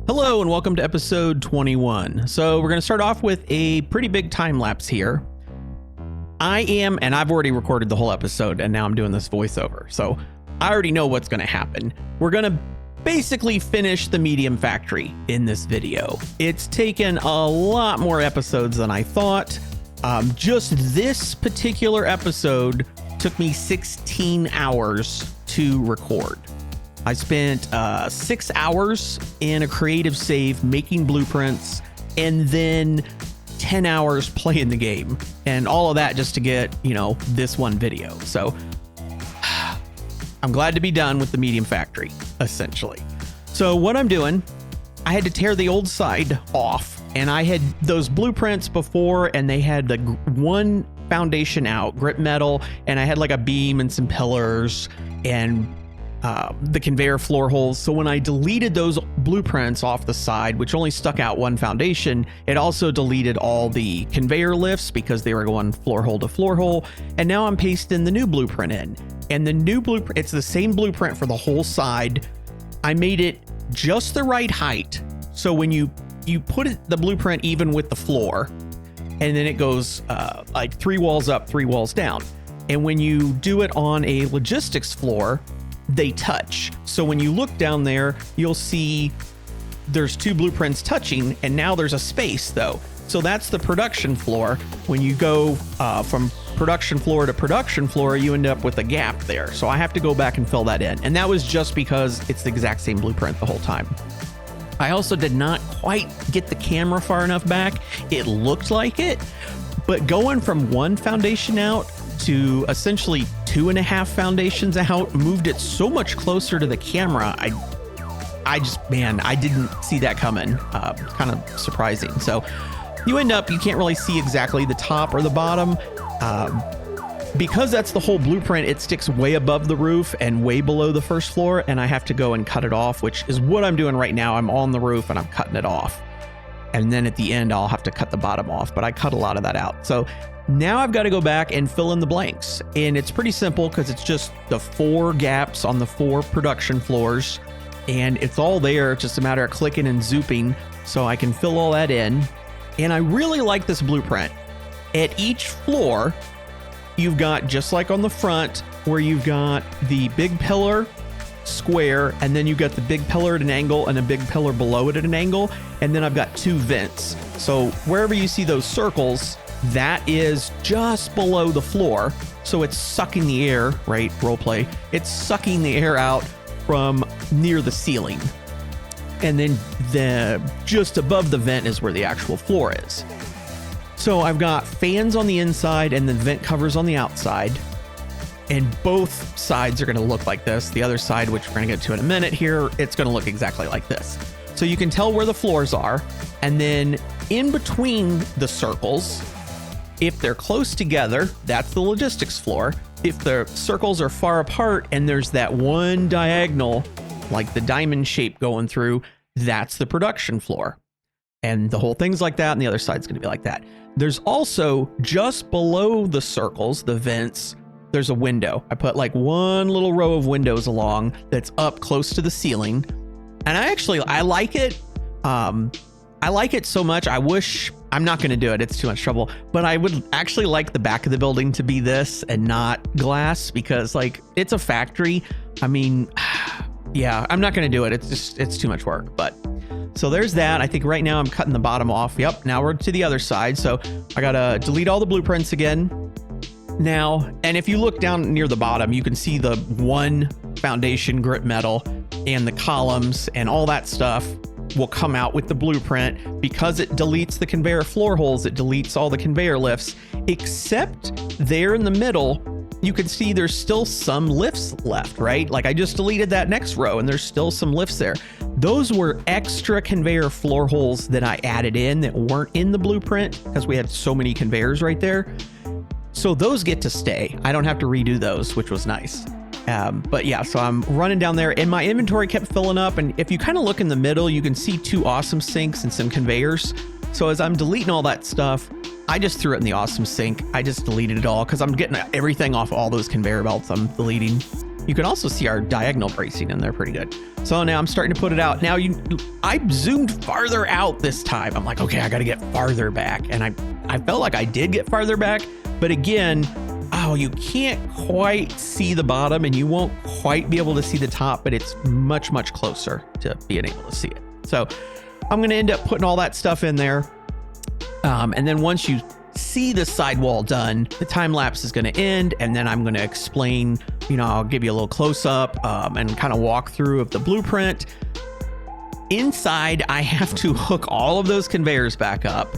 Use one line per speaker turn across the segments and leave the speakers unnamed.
Hello and welcome to episode 21. So we're going to start off with a pretty big time lapse here. I've already recorded the whole episode and now I'm doing this voiceover. So I already know what's going to happen. We're going to basically finish the medium factory in this video. It's taken a lot more episodes than I thought. Just this particular episode took me 16 hours to record. I spent 6 hours in a creative save making blueprints and then 10 hours playing the game, and all of that just to get, this one video. So I'm glad to be done with the medium factory, essentially. So what I'm doing, I had to tear the old side off, and I had those blueprints before and they had the one foundation out, grit metal, and I had like a beam and some pillars and the conveyor floor holes. So when I deleted those blueprints off the side, which only stuck out one foundation, it also deleted all the conveyor lifts because they were going floor hole to floor hole. And now I'm pasting the new blueprint in. And the new blueprint, it's the same blueprint for the whole side. I made it just the right height. So when you put the blueprint even with the floor, and then it goes like 3 walls up, 3 walls down. And when you do it on a logistics floor, they touch. So when you look down there, you'll see there's 2 blueprints touching, and now there's a space though. So that's the production floor. When you go from production floor to production floor, you end up with a gap there. So I have to go back and fill that in. And that was just because it's the exact same blueprint the whole time. I also did not quite get the camera far enough back. It looked like it, but going from one foundation out to essentially 2.5 foundations out moved it so much closer to the camera. I didn't see that coming. Kind of surprising. So you can't really see exactly the top or the bottom. Because that's the whole blueprint, it sticks way above the roof and way below the first floor, and I have to go and cut it off, which is what I'm doing right now. I'm on the roof and I'm cutting it off. And then at the end, I'll have to cut the bottom off, but I cut a lot of that out. So now I've got to go back and fill in the blanks. And it's pretty simple because it's just the 4 gaps on the 4 production floors. And it's all there. It's just a matter of clicking and zooping so I can fill all that in. And I really like this blueprint. At each floor, you've got, just like on the front, where you've got the big pillar square, and then you've got the big pillar at an angle and a big pillar below it at an angle. And then I've got 2 vents. So wherever you see those circles, that is just below the floor. So it's sucking the air, right? Role play. It's sucking the air out from near the ceiling. And then just above the vent is where the actual floor is. So I've got fans on the inside and then vent covers on the outside. And both sides are going to look like this. The other side, which we're going to get to in a minute here, it's going to look exactly like this. So you can tell where the floors are. And then in between the circles, if they're close together, that's the logistics floor. If the circles are far apart and there's that one diagonal, like the diamond shape going through, that's the production floor. And the whole thing's like that, and the other side's going to be like that. There's also, just below the circles, the vents, there's a window. I put like one little row of windows along that's up close to the ceiling. And I like it. I like it so much. I'm not going to do it. It's too much trouble. But I would actually like the back of the building to be this and not glass, because it's a factory. I mean, yeah, I'm not going to do it. It's too much work. But so there's that. I think right now I'm cutting the bottom off. Yep. Now we're to the other side. So I got to delete all the blueprints again now. And if you look down near the bottom, you can see the one foundation grit metal and the columns and all that stuff will come out with the blueprint. Because it deletes the conveyor floor holes, it deletes all the conveyor lifts, except there in the middle, you can see there's still some lifts left, right? Like I just deleted that next row and there's still some lifts there. Those were extra conveyor floor holes that I added in that weren't in the blueprint because we had so many conveyors right there. So those get to stay. I don't have to redo those, which was nice. But yeah, so I'm running down there and my inventory kept filling up. And if you kind of look in the middle, you can see 2 awesome sinks and some conveyors. So as I'm deleting all that stuff, I just threw it in the awesome sink. I just deleted it all because I'm getting everything off all those conveyor belts I'm deleting. You can also see our diagonal bracing in there pretty good. So now I'm starting to put it out. Now I zoomed farther out this time. I'm like, okay, I got to get farther back. And I felt like I did get farther back, but again, oh, you can't quite see the bottom and you won't quite be able to see the top, but it's much, much closer to being able to see it. So I'm going to end up putting all that stuff in there. And then once you see the sidewall done, the time lapse is going to end, and then I'm going to explain, I'll give you a little close up and kind of walk through of the blueprint. Inside, I have to hook all of those conveyors back up.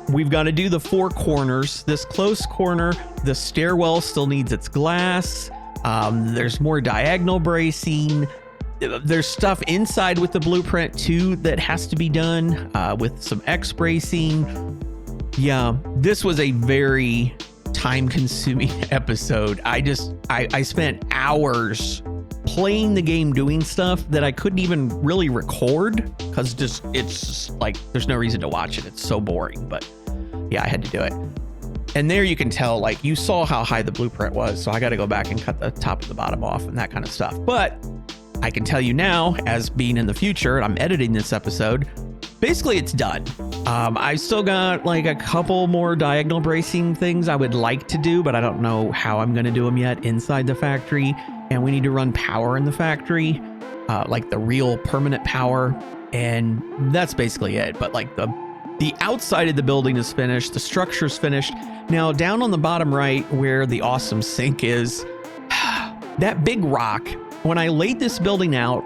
We've got to do the 4 corners. This close corner, the stairwell still needs its glass. There's more diagonal bracing. There's stuff inside with the blueprint too that has to be done with some X bracing. Yeah, this was a very time-consuming episode. I spent hours playing the game doing stuff that I couldn't even really record because it's just like there's no reason to watch it. It's so boring, but yeah, I had to do it. And there you can tell, like, you saw how high the blueprint was, so I got to go back and cut the top and the bottom off and that kind of stuff. But I can tell you now, as being in the future, and I'm editing this episode, basically it's done. I still got like a couple more diagonal bracing things I would like to do, but I don't know how I'm going to do them yet inside the factory. And we need to run power in the factory, like the real permanent power. And that's basically it. But like the outside of the building is finished. The structure's finished. Now down on the bottom right where the awesome sink is, that big rock, when I laid this building out,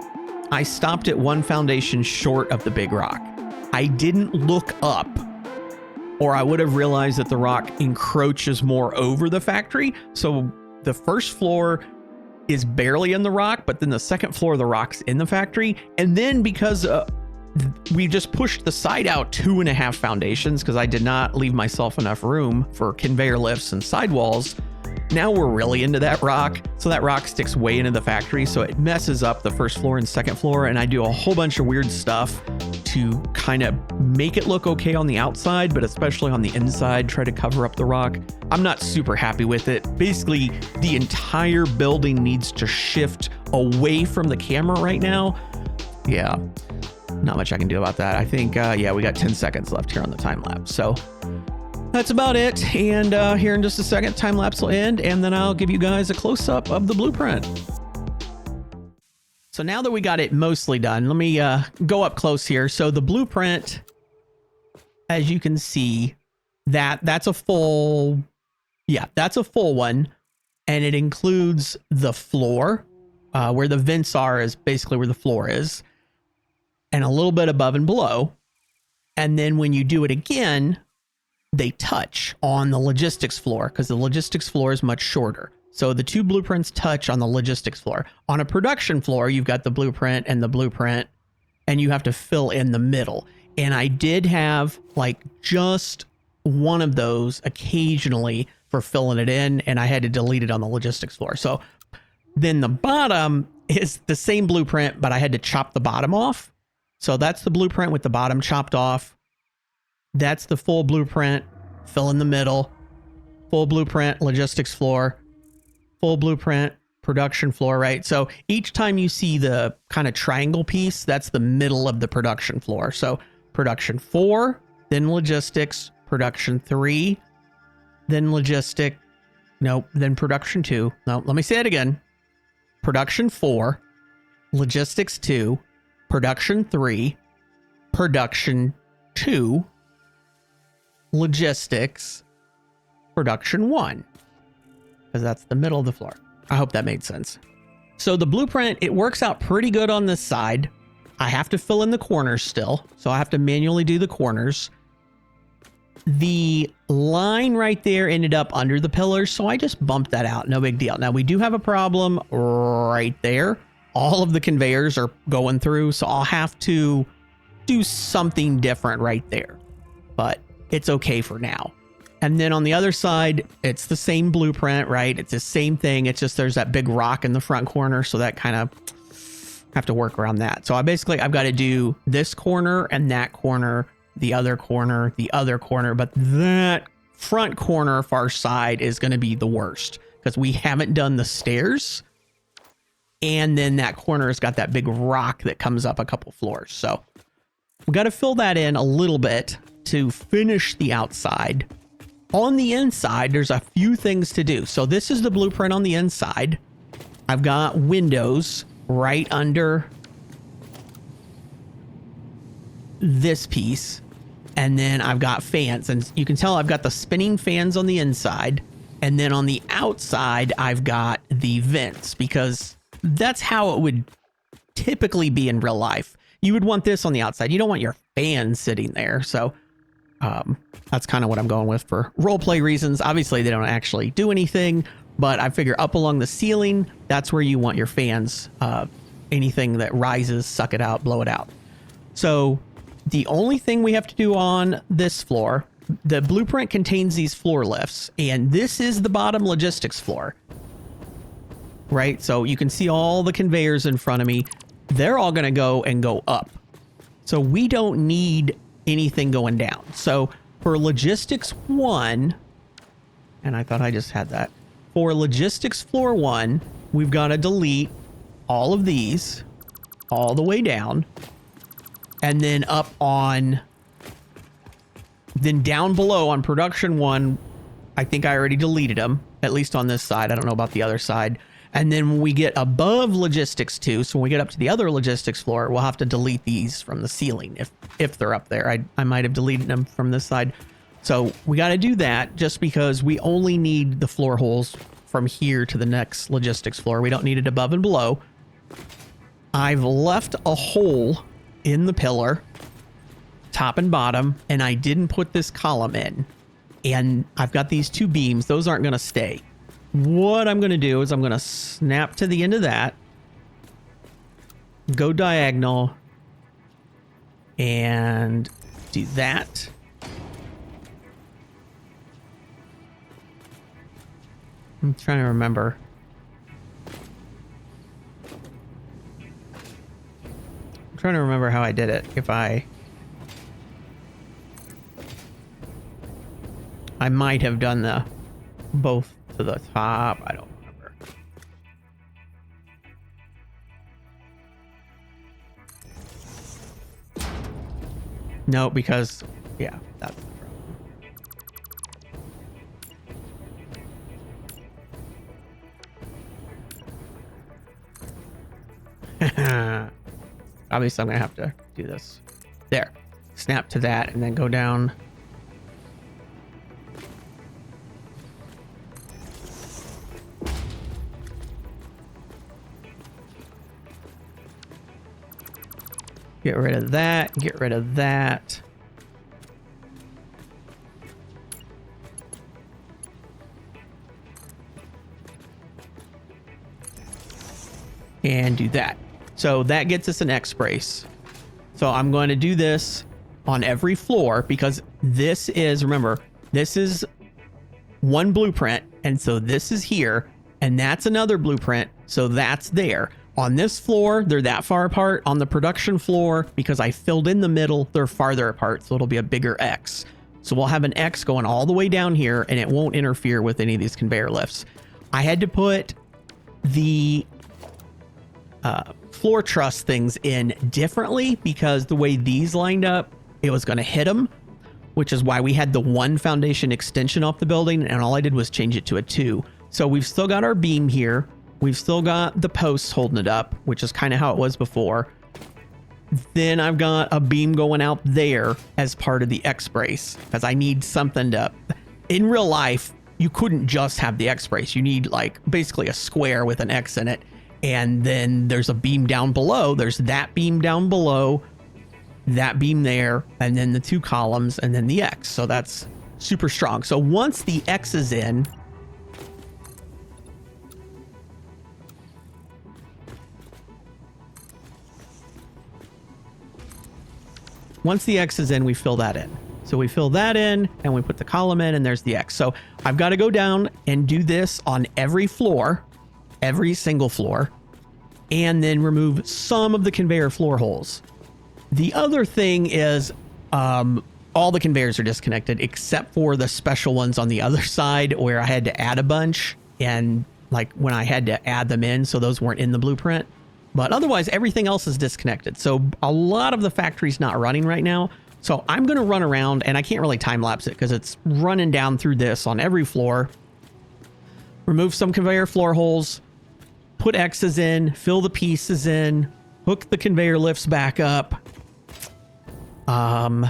I stopped at one foundation short of the big rock. I didn't look up, or I would have realized that the rock encroaches more over the factory. So the first floor is barely in the rock, but then the second floor of the rock's in the factory. And then because we just pushed the side out 2.5 foundations because I did not leave myself enough room for conveyor lifts and sidewalls. Now we're really into that rock. So that rock sticks way into the factory. So it messes up the first floor and second floor. And I do a whole bunch of weird stuff to kind of make it look okay on the outside, but especially on the inside, try to cover up the rock. I'm not super happy with it. Basically, the entire building needs to shift away from the camera right now. Yeah, not much I can do about that. I think, we got 10 seconds left here on the time lapse. So that's about it. And here in just a second, time lapse will end, and then I'll give you guys a close up of the blueprint. So now that we got it mostly done, let me go up close here. So the blueprint, as you can see, that's a full one. And it includes the floor, where the vents are is basically where the floor is, and a little bit above and below. And then when you do it again, they touch on the logistics floor because the logistics floor is much shorter. So the 2 blueprints touch on the logistics floor. On a production floor, you've got the blueprint, and you have to fill in the middle. And I did have like just one of those occasionally for filling it in, and I had to delete it on the logistics floor. So then the bottom is the same blueprint, but I had to chop the bottom off. So that's the blueprint with the bottom chopped off. That's the full blueprint, fill in the middle, full blueprint, logistics floor, full blueprint, production floor, right? So each time you see the kind of triangle piece, that's the middle of the production floor. So production 4, then logistics, production 3, then then production 2. No, let me say it again. Production 4, logistics 2, production 3, production 2, logistics, production 1, because that's the middle of the floor. I hope that made sense. So the blueprint, it works out pretty good on this side. I have to fill in the corners still, so I have to manually do the corners. The line right there ended up under the pillars, so I just bumped that out. No big deal. Now we do have a problem right there. All of the conveyors are going through, so I'll have to do something different right there, but it's okay for now. And then on the other side, it's the same blueprint, right? It's the same thing. It's just there's that big rock in the front corner, so that kind of have to work around that. So I've got to do this corner and that corner, the other corner, but that front corner far side is going to be the worst because we haven't done the stairs. And then that corner has got that big rock that comes up a couple floors. So we got to fill that in a little bit to finish the outside. On the inside, there's a few things to do. So this is the blueprint on the inside. I've got windows right under this piece. And then I've got fans. And you can tell I've got the spinning fans on the inside. And then on the outside, I've got the vents, because that's how it would typically be in real life. You would want this on the outside. You don't want your fan sitting there. So that's kind of what I'm going with for roleplay reasons. Obviously, they don't actually do anything, but I figure up along the ceiling, that's where you want your fans. Anything that rises, suck it out, blow it out. So the only thing we have to do on this floor, the blueprint contains these floor lifts, and this is the bottom logistics floor. Right? So you can see all the conveyors in front of me. They're all going to go up. So we don't need anything going down. So for logistics 1, and I thought I just had that. For logistics floor 1, we've got to delete all of these all the way down. And then then down below on production 1, I think I already deleted them, at least on this side. I don't know about the other side. And then when we get above logistics 2, so when we get up to the other logistics floor, we'll have to delete these from the ceiling if they're up there. I might have deleted them from this side. So we got to do that just because we only need the floor holes from here to the next logistics floor. We don't need it above and below. I've left a hole in the pillar, top and bottom, and I didn't put this column in. And I've got these 2 beams. Those aren't going to stay. What I'm going to do is I'm going to snap to the end of that, go diagonal, and do that. I'm trying to remember. I'm trying to remember how I did it. I might have done the both to the top. I don't remember. No, because yeah, that's the problem. Obviously, I'm gonna have to do this. There, snap to that, and then go down. Get rid of that. Get rid of that. And do that. So that gets us an X brace. So I'm going to do this on every floor because this is, remember, this is one blueprint. And so this is here and that's another blueprint. So that's there. On this floor, they're that far apart. On the production floor, because I filled in the middle, they're farther apart. So it'll be a bigger X. So we'll have an X going all the way down here and it won't interfere with any of these conveyor lifts. I had to put the floor truss things in differently because the way these lined up, it was going to hit them, which is why we had the 1 foundation extension off the building. And all I did was change it to a 2. So we've still got our beam here. We've still got the posts holding it up, which is kind of how it was before. Then I've got a beam going out there as part of the X brace because I need something to, in real life, you couldn't just have the X brace. You need like basically a square with an X in it. And then there's a beam down below. There's that beam down below, that beam there, and then the 2 columns and then the X. So that's super strong. So once the X is in, we fill that in. So we fill that in and we put the column in and there's the X. So I've got to go down and do this on every floor, every single floor, and then remove some of the conveyor floor holes. The other thing is all the conveyors are disconnected except for the special ones on the other side where I had to add a bunch. And like when I had to add them in, so those weren't in the blueprint. But otherwise, everything else is disconnected. So a lot of the factory's not running right now. So I'm going to run around, and I can't really time lapse it because it's running down through this on every floor. Remove some conveyor floor holes, put X's in, fill the pieces in, hook the conveyor lifts back up. I'm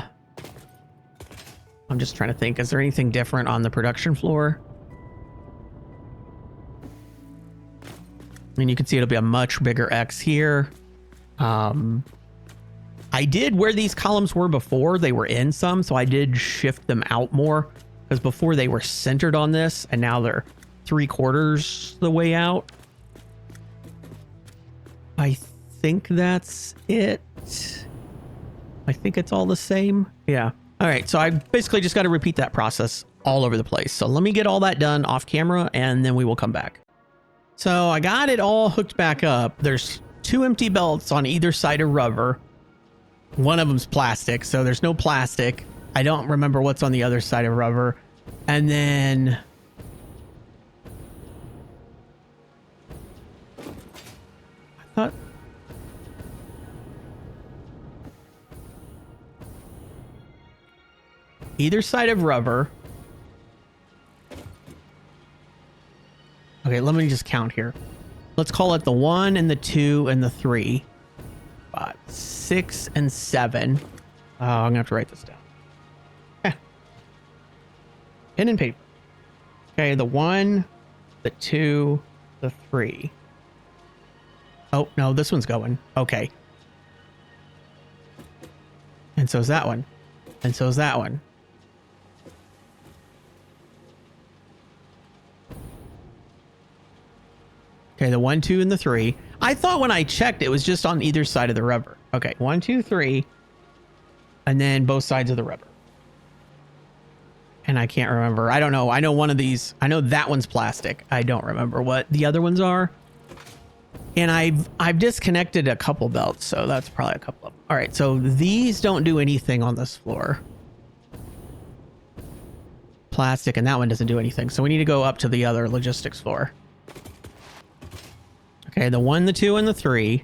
just trying to think, is there anything different on the production floor? And you can see it'll be a much bigger X here. I did, where these columns were before, they were in some, so I did shift them out more, because before they were centered on this, and now they're 3/4 the way out. I think that's it. I think it's all the same. Yeah. All right. So I basically just got to repeat that process all over the place. So let me get all that done off camera, and then we will come back. So I got it all hooked back up. There's 2 empty belts on either side of rubber. One of them's plastic, so there's no plastic. I don't remember what's on the other side of rubber. And then I thought either side of rubber. Okay, let me just count here. Let's call it the 1 and the 2 and the 3. 5, 6, and 7. Oh, I'm gonna have to write this down. Pen and paper. Okay, the 1, the 2, the 3. Oh, no, this one's going. Okay. And so's that one. And so's that one. Okay, the 1, 2, and the 3. I thought when I checked, it was just on either side of the rubber. Okay, 1, 2, 3. And then both sides of the rubber. And I can't remember. I don't know. I know one of these. I know that one's plastic. I don't remember what the other ones are. And I've disconnected a couple belts, so that's probably a couple of them. All right, so these don't do anything on this floor. Plastic, and that one doesn't do anything. So we need to go up to the other logistics floor. Okay, the 1, the 2, and the 3.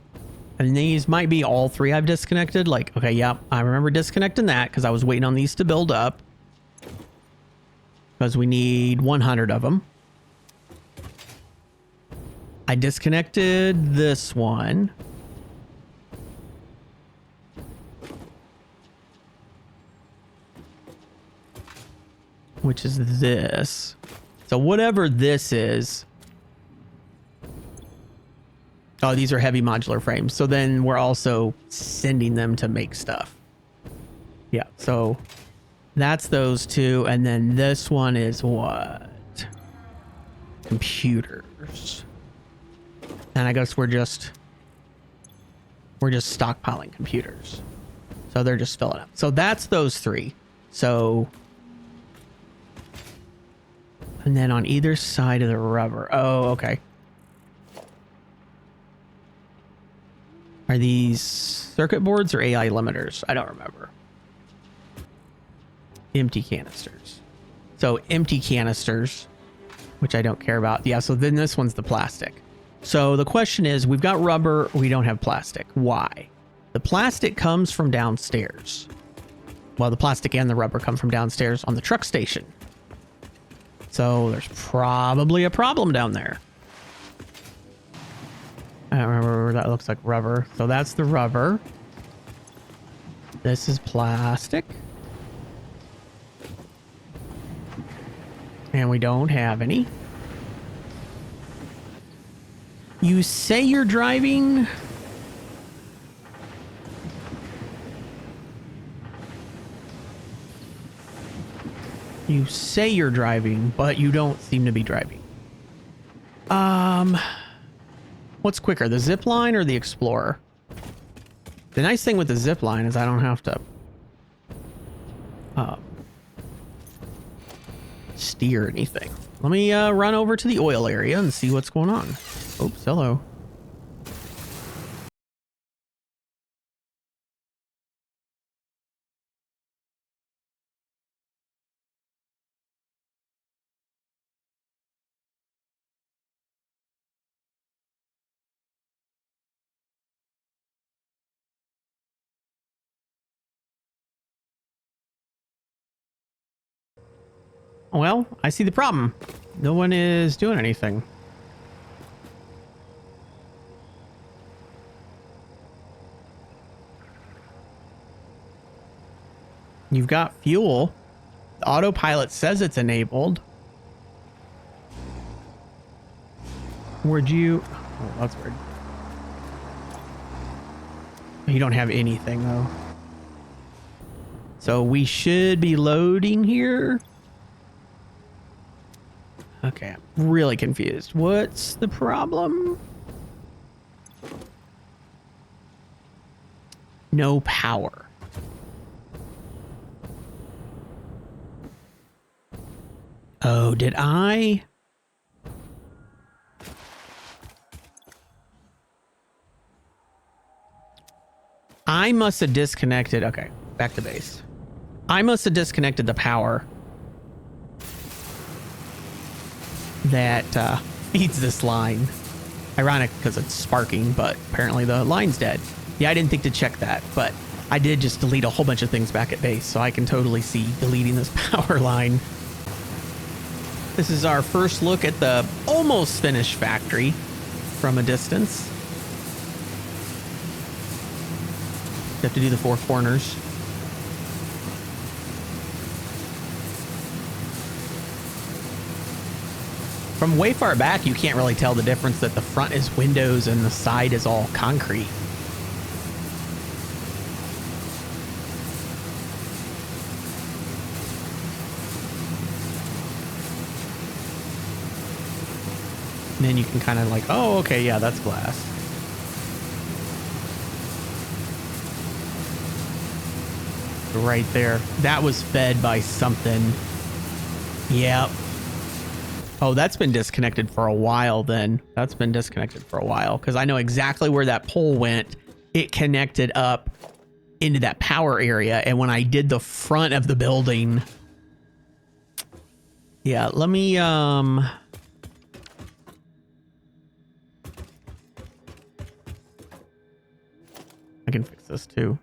And these might be all 3 I've disconnected. Like, okay, yep, I remember disconnecting that because I was waiting on these to build up. Because we need 100 of them. I disconnected this one. Which is this. So whatever this is. Oh, these are heavy modular frames. So then we're also sending them to make stuff. Yeah, so that's those 2. And then this one is what? Computers. And I guess we're just stockpiling computers. So they're just filling up. So that's those 3. So, and then on either side of the rubber. Oh, okay. Are these circuit boards or AI limiters? I don't remember. Empty canisters. So empty canisters, which I don't care about. Yeah, so then this one's the plastic. So the question is, we've got rubber, we don't have plastic. Why? The plastic comes from downstairs. Well, the plastic and the rubber come from downstairs on the truck station. So there's probably a problem down there. I don't remember, that looks like rubber. So that's the rubber. This is plastic. And we don't have any. You say you're driving? You say you're driving, but you don't seem to be driving. What's quicker, the Zipline or the Explorer? The nice thing with the Zipline is I don't have to steer anything. Let me run over to the oil area and see what's going on. Oops, hello. well, I see the problem. No one is doing anything. You've got fuel. The autopilot says it's enabled. Where'd you... Oh, that's weird. You don't have anything, though. So we should be loading here. Okay, I'm really confused. What's the problem? No power. Oh, did I? I must have disconnected. Okay, back to base. I must have disconnected the power that feeds this line. Ironic because it's sparking, but apparently the line's dead. Yeah, I didn't think to check that, but I did just delete a whole bunch of things back at base, so I can totally see deleting this power line. This is our first look at the almost finished factory from a distance. You have to do the 4 corners. From way far back, you can't really tell the difference that the front is windows and the side is all concrete. And then you can kind of like, oh, okay, yeah, that's glass. Right there. That was fed by something. Yep. Oh, that's been disconnected for a while then. That's been disconnected for a while because I know exactly where that pole went. It connected up into that power area. And when I did the front of the building. Yeah, let me I can fix this too.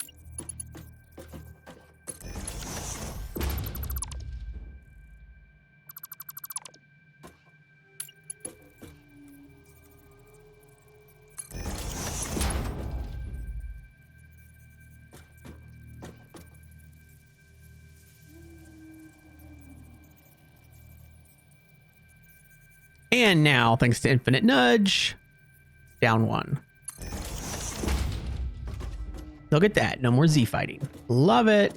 And now, thanks to Infinite Nudge, down 1. Look at that. No more Z fighting. Love it.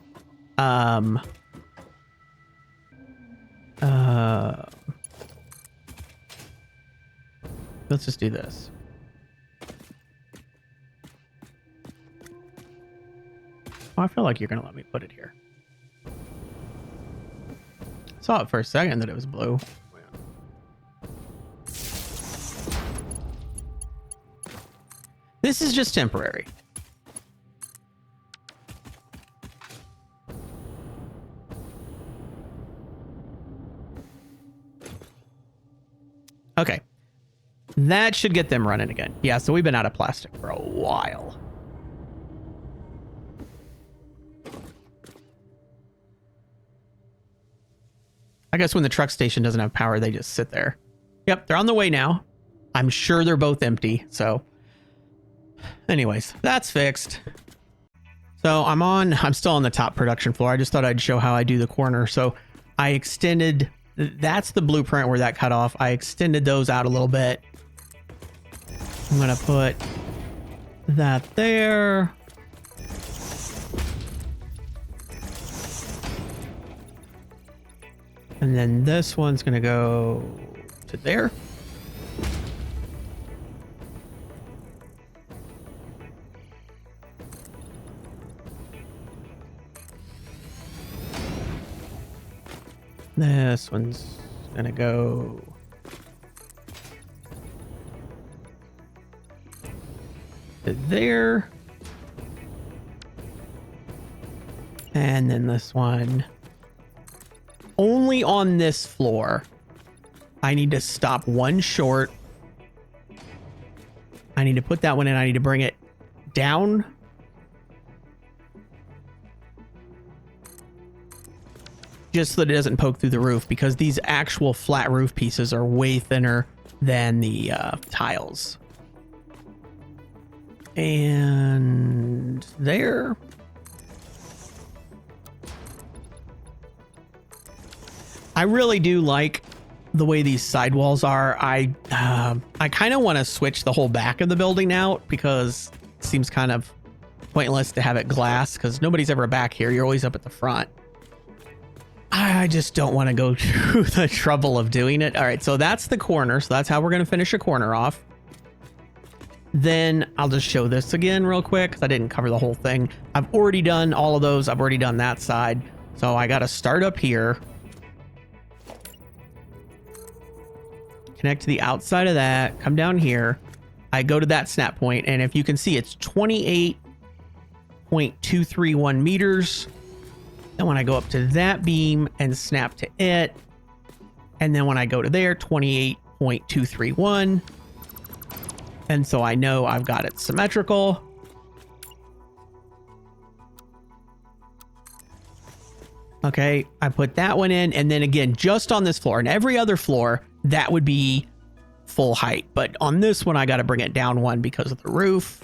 Let's just do this. Oh, I feel like you're going to let me put it here. Saw it for a second that it was blue. This is just temporary. Okay. That should get them running again. Yeah, so we've been out of plastic for a while. I guess when the truck station doesn't have power, they just sit there. Yep, they're on the way now. I'm sure they're both empty, so... Anyways, that's fixed. So I'm still on the top production floor. I just thought I'd show how I do the corner. So I extended, that's the blueprint where that cut off. I extended those out a little bit. I'm going to put that there. And then this one's going to go to there. This one's gonna go to there. And then this one only on this floor. I need to stop one short. I need to put that one in. I need to bring it down. just so that it doesn't poke through the roof, because these actual flat roof pieces are way thinner than the tiles. And there. I really do like the way these sidewalls are. I kind of want to switch the whole back of the building out, because it seems kind of pointless to have it glass, because nobody's ever back here. You're always up at the front. I just don't want to go through the trouble of doing it. All right, so that's the corner. So that's how we're going to finish a corner off. Then I'll just show this again real quick, because I didn't cover the whole thing. I've already done all of those. I've already done that side. So I got to start up here. Connect to the outside of that. Come down here. I go to that snap point. And if you can see, it's 28.231 meters. And when I go up to that beam and snap to it, and then when I go to there, 28.231. And so I know I've got it symmetrical. Okay, I put that one in, and then again, just on this floor and every other floor, that would be full height. But on this one, I got to bring it down one because of the roof.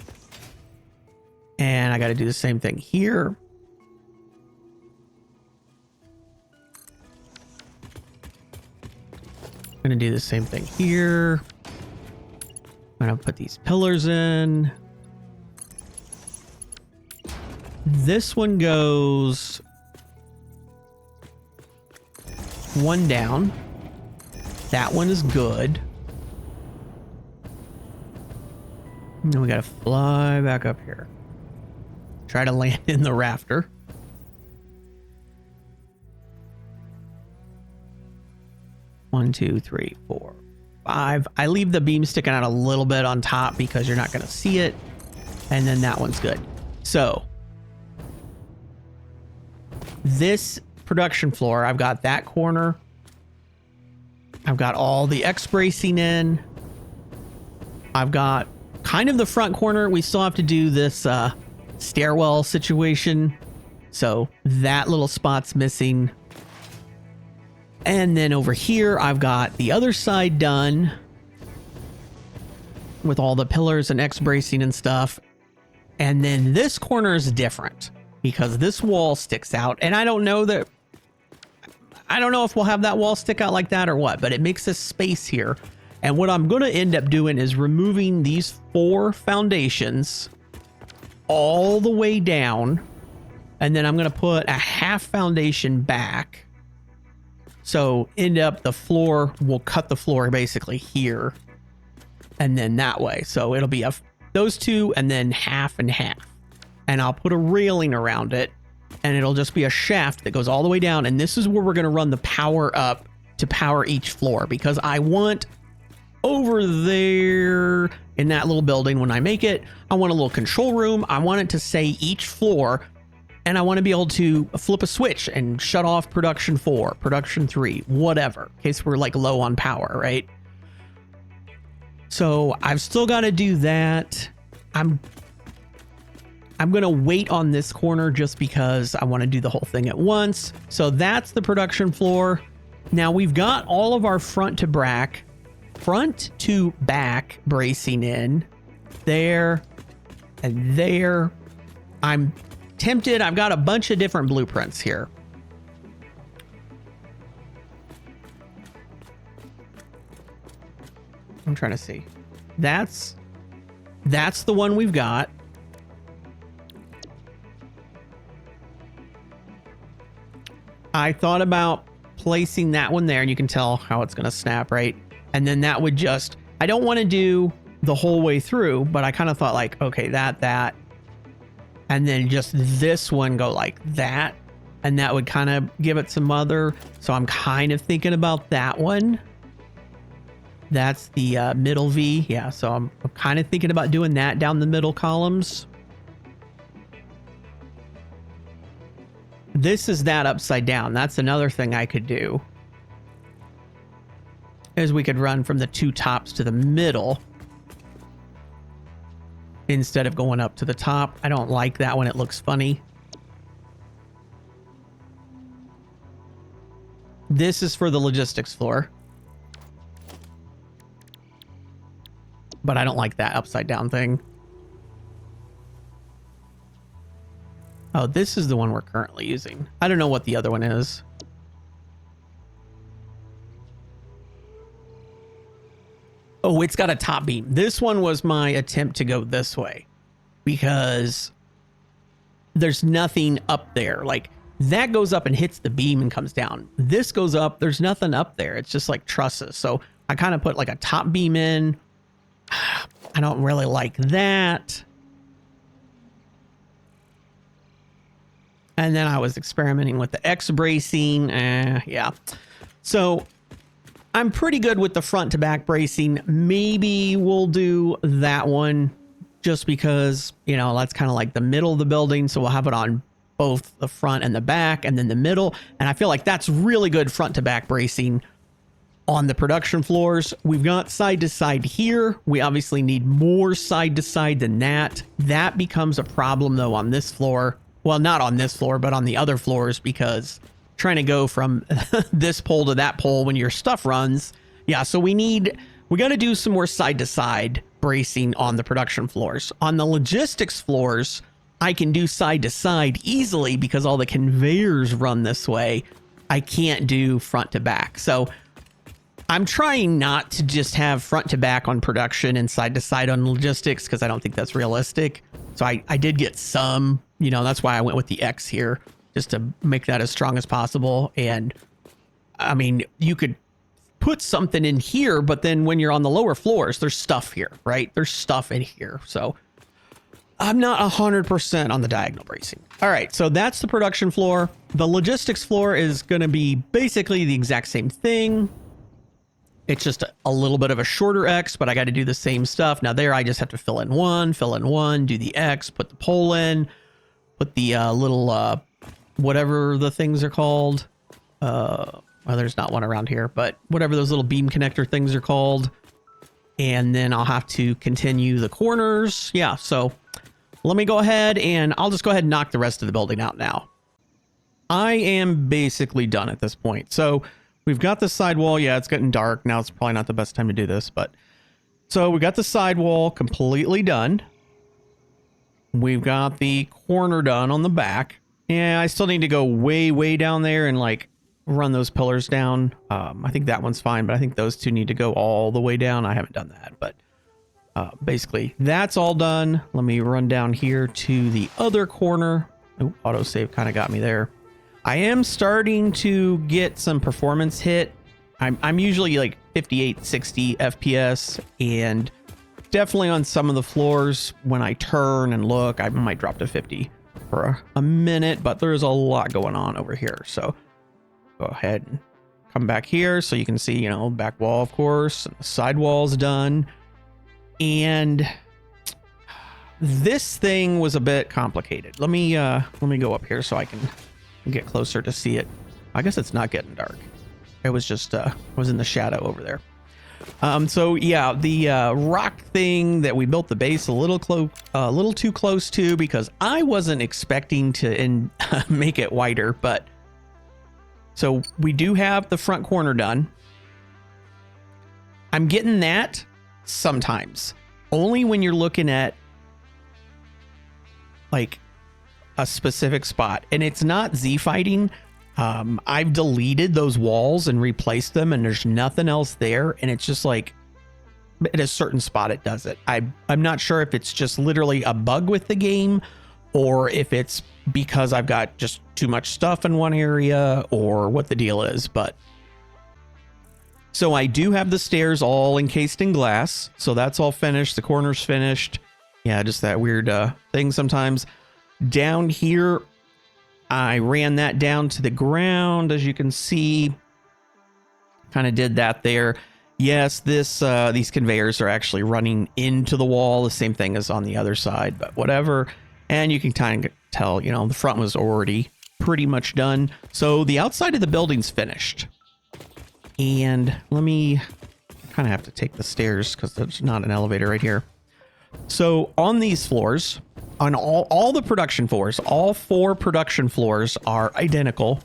And I got to do the same thing here. I'm going to do the same thing here. I'm going to put these pillars in. This one goes one down. That one is good. And then we got to fly back up here. Try to land in the rafter. One, two, three, four, five. I leave the beam sticking out a little bit on top because you're not going to see it. And then that one's good. So this production floor, I've got that corner. I've got all the X bracing in. I've got kind of the front corner. We still have to do this stairwell situation. So that little spot's missing. And then over here, I've got the other side done with all the pillars and X bracing and stuff. And then this corner is different because this wall sticks out. And I don't know if we'll have that wall stick out like that or what, but it makes a space here. And what I'm going to end up doing is removing these 4 foundations all the way down. And then I'm going to put a half foundation back. So end up the floor, we'll cut the floor basically here and then that way. So it'll be those two and then half and half. And I'll put a railing around it and it'll just be a shaft that goes all the way down. And this is where we're going to run the power up to power each floor, because I want over there in that little building, when I make it, I want a little control room. I want it to say each floor. And I want to be able to flip a switch and shut off production 4, production 3, whatever, in case we're like low on power, right? So I've still got to do that. I'm going to wait on this corner just because I want to do the whole thing at once. So that's the production floor. Now we've got all of our front to back bracing in there and there. I'm tempted. I've got a bunch of different blueprints here. I'm trying to see. That's the one we've got. I thought about placing that one there, and you can tell how it's going to snap, right? And then that would just, I don't want to do the whole way through, but I kind of thought like, okay, that. And then just this one go like that. And that would kind of give it some other. So I'm kind of thinking about that one. That's the middle V. Yeah, so I'm kind of thinking about doing that down the middle columns. This is that upside down. That's another thing I could do. Is we could run from the 2 tops to the middle instead of going up to the top. I don't like that one. It looks funny. This is for the logistics floor. But I don't like that upside down thing. Oh, this is the one we're currently using. I don't know what the other one is. Oh, it's got a top beam. This one was my attempt to go this way because there's nothing up there. Like that goes up and hits the beam and comes down. This goes up. There's nothing up there. It's just like trusses. So I kind of put like a top beam in. I don't really like that. And then I was experimenting with the X bracing. Yeah. So I'm pretty good with the front to back bracing. Maybe we'll do that one just because, you know, that's kind of like the middle of the building. So we'll have it on both the front and the back and then the middle. And I feel like that's really good front to back bracing on the production floors. We've got side to side here. We obviously need more side to side than that. That becomes a problem though on this floor. Well, not on this floor, but on the other floors, because trying to go from this pole to that pole when your stuff runs. Yeah, so we got to do some more side to side bracing on the production floors. On the logistics floors, I can do side to side easily because all the conveyors run this way. I can't do front to back. So I'm trying not to just have front to back on production and side to side on logistics because I don't think that's realistic. So I did get some, you know, that's why I went with the X here, just to make that as strong as possible. And I mean, you could put something in here, but then when you're on the lower floors, there's stuff here, right? There's stuff in here. So I'm not 100% on the diagonal bracing. All right, so that's the production floor. The logistics floor is going to be basically the exact same thing. It's just a little bit of a shorter X, but I got to do the same stuff. Now there, I just have to fill in one, do the X, put the pole in, put the little, whatever the things are called. Well, there's not one around here, but whatever those little beam connector things are called. And then I'll have to continue the corners. Yeah, so let me go ahead and I'll just go ahead and knock the rest of the building out now. I am basically done at this point. So we've got the sidewall. Yeah, it's getting dark. Now it's probably not the best time to do this, but so we got the sidewall completely done. We've got the corner done on the back. Yeah, I still need to go way, way down there and like run those pillars down. I think that one's fine, but I think those two need to go all the way down. I haven't done that, but basically that's all done. Let me run down here to the other corner. Oh, autosave kind of got me there. I am starting to get some performance hit. I'm usually like 58, 60 FPS, and definitely on some of the floors when I turn and look, I might drop to 50 for a minute, but there's a lot going on over here. So go ahead and come back here so you can see, you know, back wall, of course, and the side wall's done. And this thing was a bit complicated. Let me go up here so I can get closer to see it. I guess it's not getting dark. It was just was in the shadow over there. So yeah, the rock thing that we built the base a little too close to, because I wasn't expecting to make it wider, but so we do have the front corner done. I'm getting that sometimes, only when you're looking at like a specific spot, and it's not Z fighting. I've deleted those walls and replaced them, and there's nothing else there, and it's just like at a certain spot it does it. I'm not sure if it's just literally a bug with the game, or if it's because I've got just too much stuff in one area, or what the deal is. But so I do have the stairs all encased in glass, so that's all finished. The corner's finished. Yeah, just that weird thing sometimes. Down here, I ran that down to the ground, as you can see. Kind of did that there. Yes, these conveyors are actually running into the wall, the same thing as on the other side, but whatever. And you can kind of tell, you know, the front was already pretty much done. So the outside of the building's finished. And let me kind of have to take the stairs because there's not an elevator right here. So on these floors, on all the production floors, all 4 production floors are identical.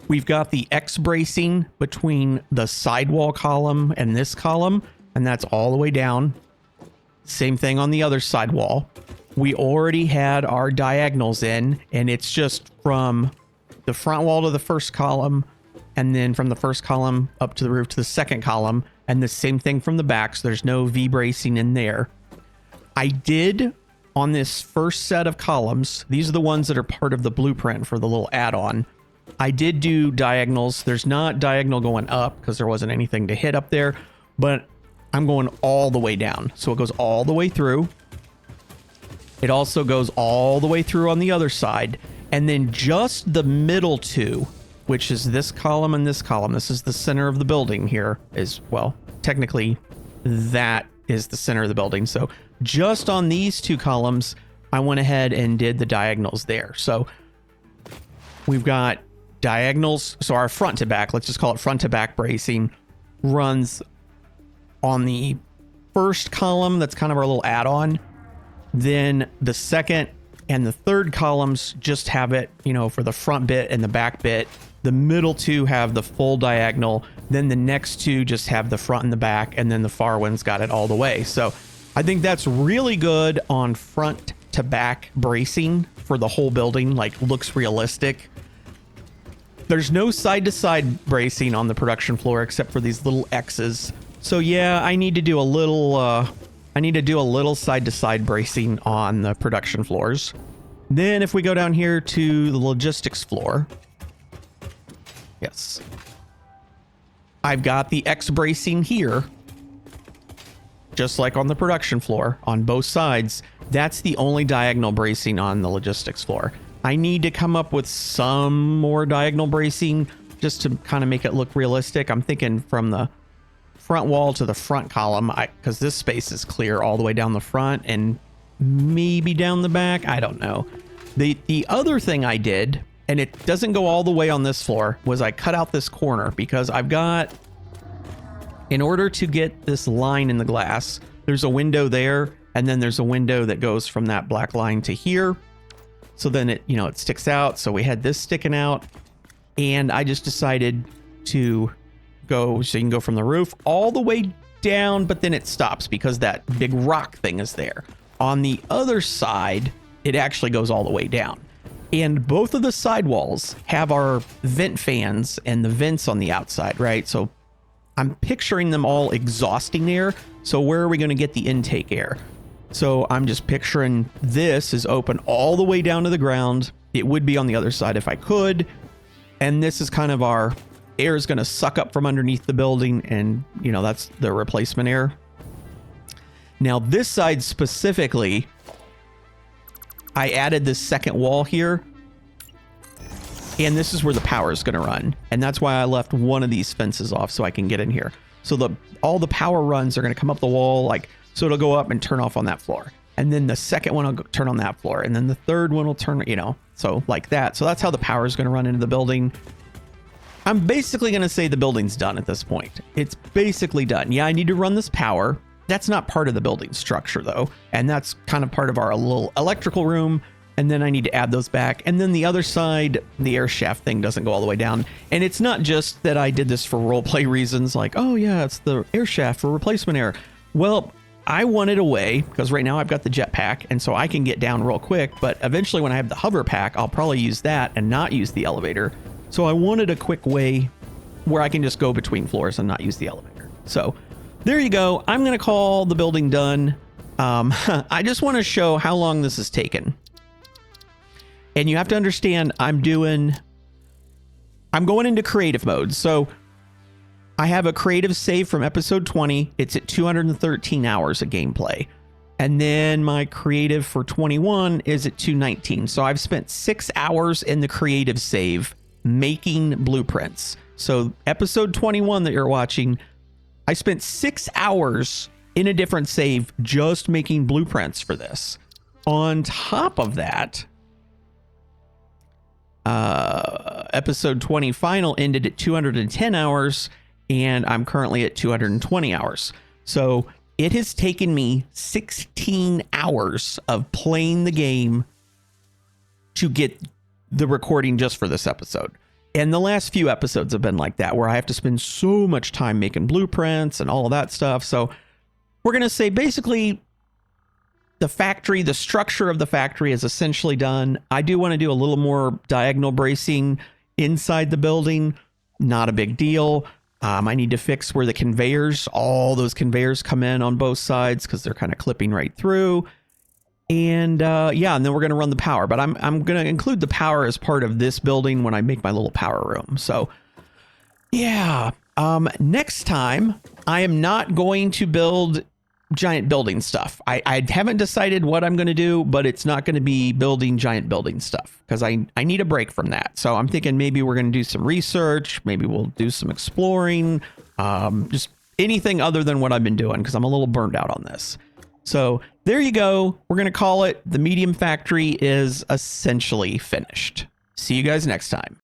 We've got the X bracing between the sidewall column and this column, and that's all the way down. Same thing on the other sidewall. We already had our diagonals in, and it's just from the front wall to the first column, and then from the first column up to the roof to the second column, and the same thing from the back, so there's no V bracing in there. I did, on this first set of columns, these are the ones that are part of the blueprint for the little add-on, I did do diagonals. There's not diagonal going up because there wasn't anything to hit up there, but I'm going all the way down. So it goes all the way through. It also goes all the way through on the other side. And then just the middle two, which is this column and this column. This is the center of the building here is, well, technically that is the center of the building. So just on these two columns, I went ahead and did the diagonals there. So we've got diagonals. So our front to back, let's just call it front to back bracing, runs on the first column. That's kind of our little add-on. Then the second and the third columns just have it, you know, for the front bit and the back bit. The middle two have the full diagonal. Then the next two just have the front and the back. And then the far one's got it all the way. So I think that's really good on front to back bracing for the whole building. Like, looks realistic. There's no side to side bracing on the production floor except for these little X's. So yeah, I need to do a little side to side bracing on the production floors. Then if we go down here to the logistics floor, yes, I've got the X bracing here, just like on the production floor on both sides. That's the only diagonal bracing on the logistics floor. I need to come up with some more diagonal bracing just to kind of make it look realistic. I'm thinking from the front wall to the front column, because this space is clear all the way down the front and maybe down the back. I don't know. The other thing I did, and it doesn't go all the way on this floor, was I cut out this corner because I've got, in order to get this line in the glass, there's a window there, and then there's a window that goes from that black line to here. So then it, you know, it sticks out. So we had this sticking out, and I just decided to go, so you can go from the roof all the way down, but then it stops because that big rock thing is there. On the other side, it actually goes all the way down. And both of the sidewalls have our vent fans and the vents on the outside, right? So I'm picturing them all exhausting air. So where are we going to get the intake air? So I'm just picturing this is open all the way down to the ground. It would be on the other side if I could. And this is kind of our air is going to suck up from underneath the building. And, you know, that's the replacement air. Now, this side specifically, I added this second wall here. And this is where the power is going to run. And that's why I left one of these fences off so I can get in here. So all the power runs are going to come up the wall, like, so it'll go up and turn off on that floor. And then the second one will turn on that floor. And then the third one will turn, you know, so like that. So that's how the power is going to run into the building. I'm basically going to say the building's done at this point. It's basically done. Yeah, I need to run this power. That's not part of the building structure, though. And that's kind of part of our little electrical room. And then I need to add those back. And then the other side, the air shaft thing doesn't go all the way down. And it's not just that I did this for roleplay reasons, like, oh yeah, it's the air shaft for replacement air. Well, I wanted a way, because right now I've got the jetpack, and so I can get down real quick, but eventually when I have the hover pack, I'll probably use that and not use the elevator. So I wanted a quick way where I can just go between floors and not use the elevator. So there you go. I'm going to call the building done. I just want to show how long this has taken. And you have to understand, I'm going into creative mode. So I have a creative save from episode 20. It's at 213 hours of gameplay. And then my creative for 21 is at 219. So I've spent 6 hours in the creative save making blueprints. So episode 21 that you're watching, I spent 6 hours in a different save just making blueprints for this. On top of that, episode 20 final ended at 210 hours. And I'm currently at 220 hours. So it has taken me 16 hours of playing the game to get the recording just for this episode. And the last few episodes have been like that, where I have to spend so much time making blueprints and all of that stuff. So we're going to say basically the factory, the structure of the factory is essentially done. I do want to do a little more diagonal bracing inside the building. Not a big deal. I need to fix where the conveyors, all those conveyors come in on both sides because they're kind of clipping right through. And yeah, and then we're going to run the power, but I'm going to include the power as part of this building when I make my little power room. So yeah, next time I am not going to build giant building stuff. I haven't decided what I'm going to do, but it's not going to be building giant building stuff because I need a break from that. So I'm thinking maybe we're going to do some research. Maybe we'll do some exploring, just anything other than what I've been doing because I'm a little burned out on this. So there you go. We're going to call it the medium factory is essentially finished. See you guys next time.